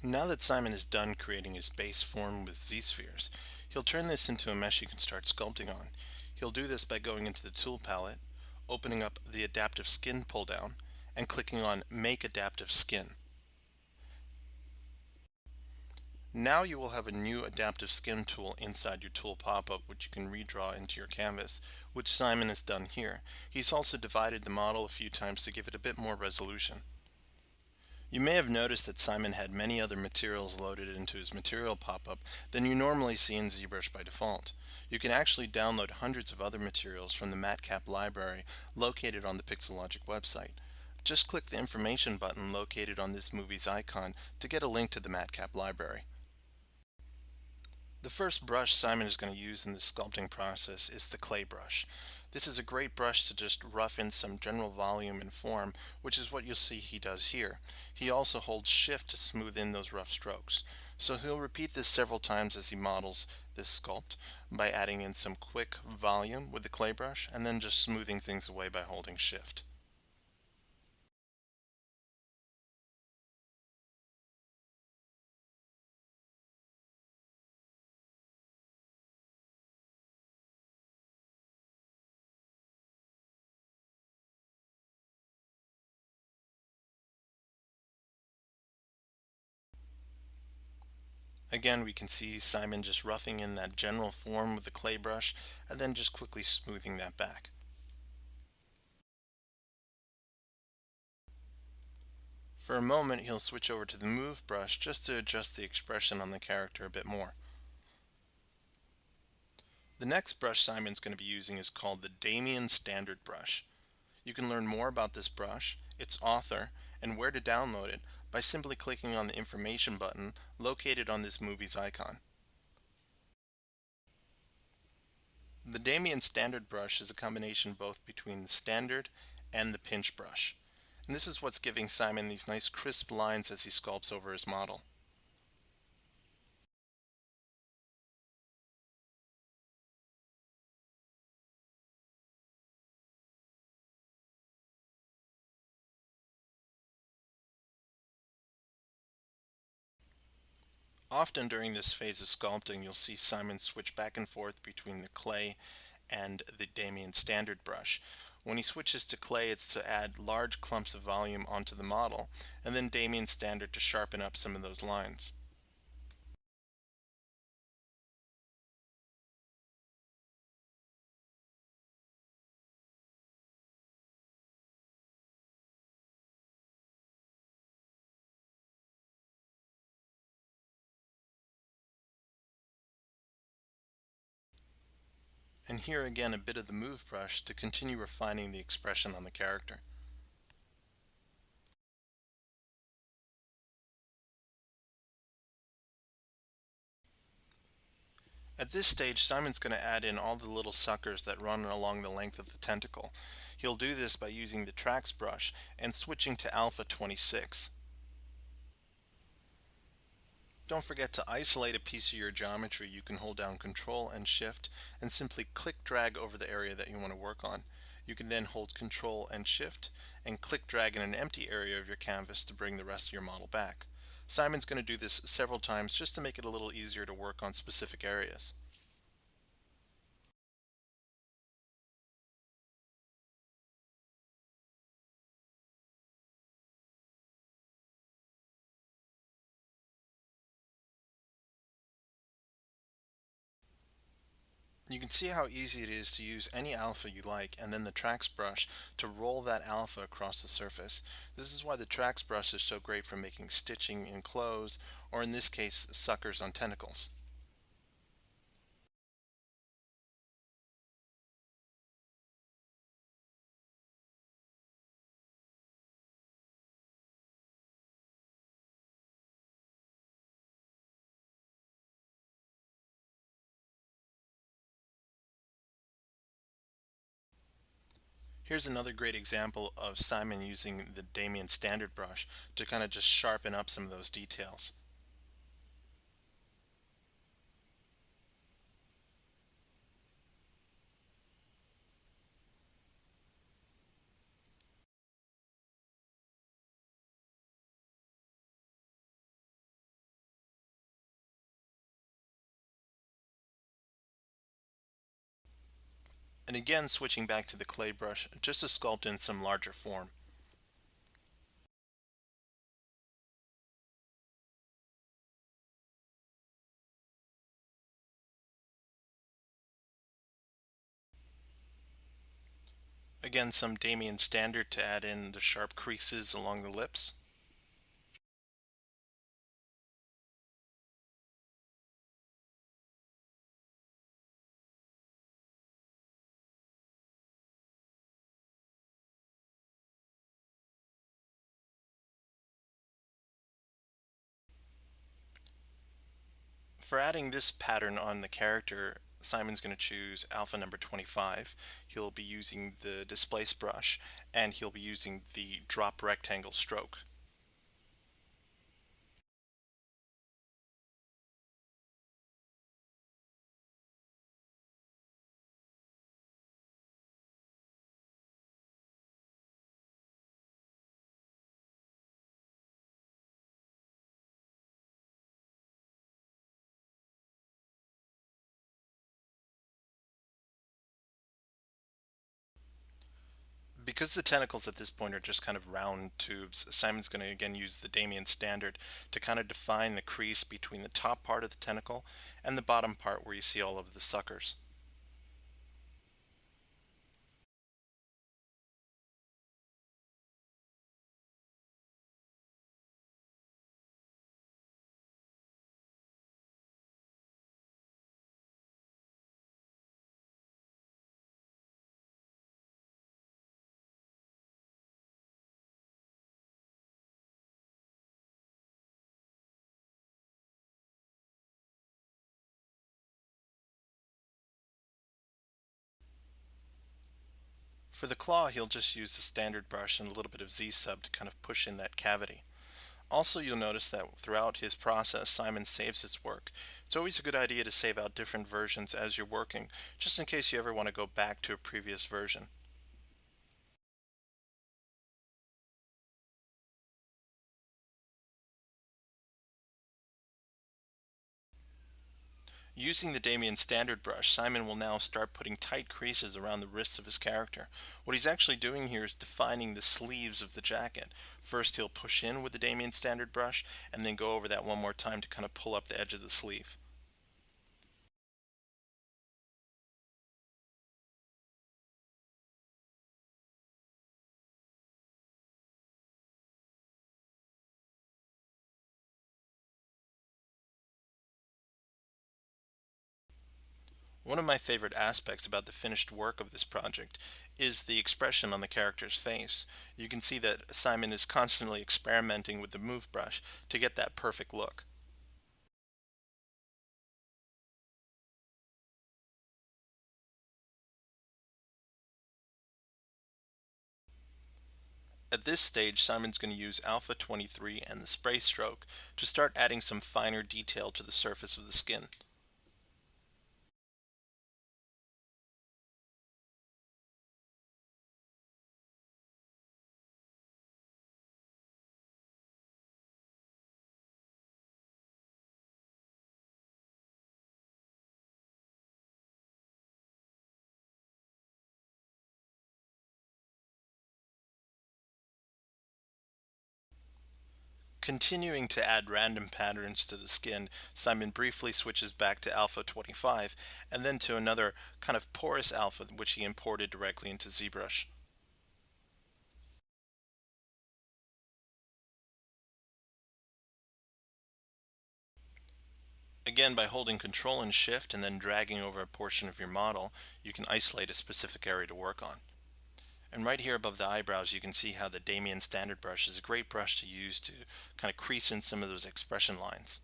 Now that Simon is done creating his base form with Z-spheres, he'll turn this into a mesh you can start sculpting on. He'll do this by going into the tool palette, opening up the adaptive skin pull down, and clicking on Make Adaptive Skin. Now you will have a new adaptive skin tool inside your tool pop-up which you can redraw into your canvas, which Simon has done here. He's also divided the model a few times to give it a bit more resolution. You may have noticed that Simon had many other materials loaded into his material pop-up than you normally see in ZBrush by default. You can actually download hundreds of other materials from the MatCap library located on the Pixelogic website. Just click the information button located on this movie's icon to get a link to the MatCap library. The first brush Simon is going to use in this sculpting process is the clay brush. This is a great brush to just rough in some general volume and form, which is what you'll see he does here. He also holds shift to smooth in those rough strokes. So he'll repeat this several times as he models this sculpt by adding in some quick volume with the clay brush and then just smoothing things away by holding shift. Again, we can see Simon just roughing in that general form with the clay brush and then just quickly smoothing that back. For a moment, he'll switch over to the move brush just to adjust the expression on the character a bit more. The next brush Simon's going to be using is called the Damien Standard Brush. You can learn more about this brush, its author, and where to download it by simply clicking on the information button located on this movie's icon. The Damien Standard Brush is a combination both between the standard and the pinch brush. And this is what's giving Simon these nice crisp lines as he sculpts over his model. Often during this phase of sculpting, you'll see Simon switch back and forth between the clay and the Damien Standard brush. When he switches to clay, it's to add large clumps of volume onto the model, and then Damien Standard to sharpen up some of those lines. And here again a bit of the move brush to continue refining the expression on the character. At this stage, Simon's going to add in all the little suckers that run along the length of the tentacle. He'll do this by using the tracks brush and switching to alpha 26. Don't forget to isolate a piece of your geometry. You can hold down Control and Shift and simply click drag over the area that you want to work on. You can then hold Control and Shift and click drag in an empty area of your canvas to bring the rest of your model back. Simon's going to do this several times just to make it a little easier to work on specific areas. You can see how easy it is to use any alpha you like and then the tracks brush to roll that alpha across the surface. This is why the tracks brush is so great for making stitching in clothes, or in this case, suckers on tentacles. Here's another great example of Simon using the Damien Standard brush to kind of just sharpen up some of those details. And again, switching back to the clay brush, just to sculpt in some larger form. Again, some Damien Standard to add in the sharp creases along the lips. For adding this pattern on the character, Simon's going to choose alpha number 25. He'll be using the displace brush, and he'll be using the drop rectangle stroke. Because the tentacles at this point are just kind of round tubes, Simon's going to again use the Damien Standard to kind of define the crease between the top part of the tentacle and the bottom part where you see all of the suckers. For the claw, he'll just use the standard brush and a little bit of Z-sub to kind of push in that cavity. Also, you'll notice that throughout his process, Simon saves his work. It's always a good idea to save out different versions as you're working, just in case you ever want to go back to a previous version. Using the Damien Standard brush, Simon will now start putting tight creases around the wrists of his character. What he's actually doing here is defining the sleeves of the jacket. First he'll push in with the Damien Standard brush, and then go over that one more time to kind of pull up the edge of the sleeve. One of my favorite aspects about the finished work of this project is the expression on the character's face. You can see that Simon is constantly experimenting with the move brush to get that perfect look. At this stage, Simon's going to use Alpha 23 and the spray stroke to start adding some finer detail to the surface of the skin. Continuing to add random patterns to the skin, Simon briefly switches back to Alpha 25 and then to another kind of porous alpha which he imported directly into ZBrush. Again, by holding Control and Shift and then dragging over a portion of your model, you can isolate a specific area to work on. And right here above the eyebrows, you can see how the Damien Standard brush is a great brush to use to kind of crease in some of those expression lines.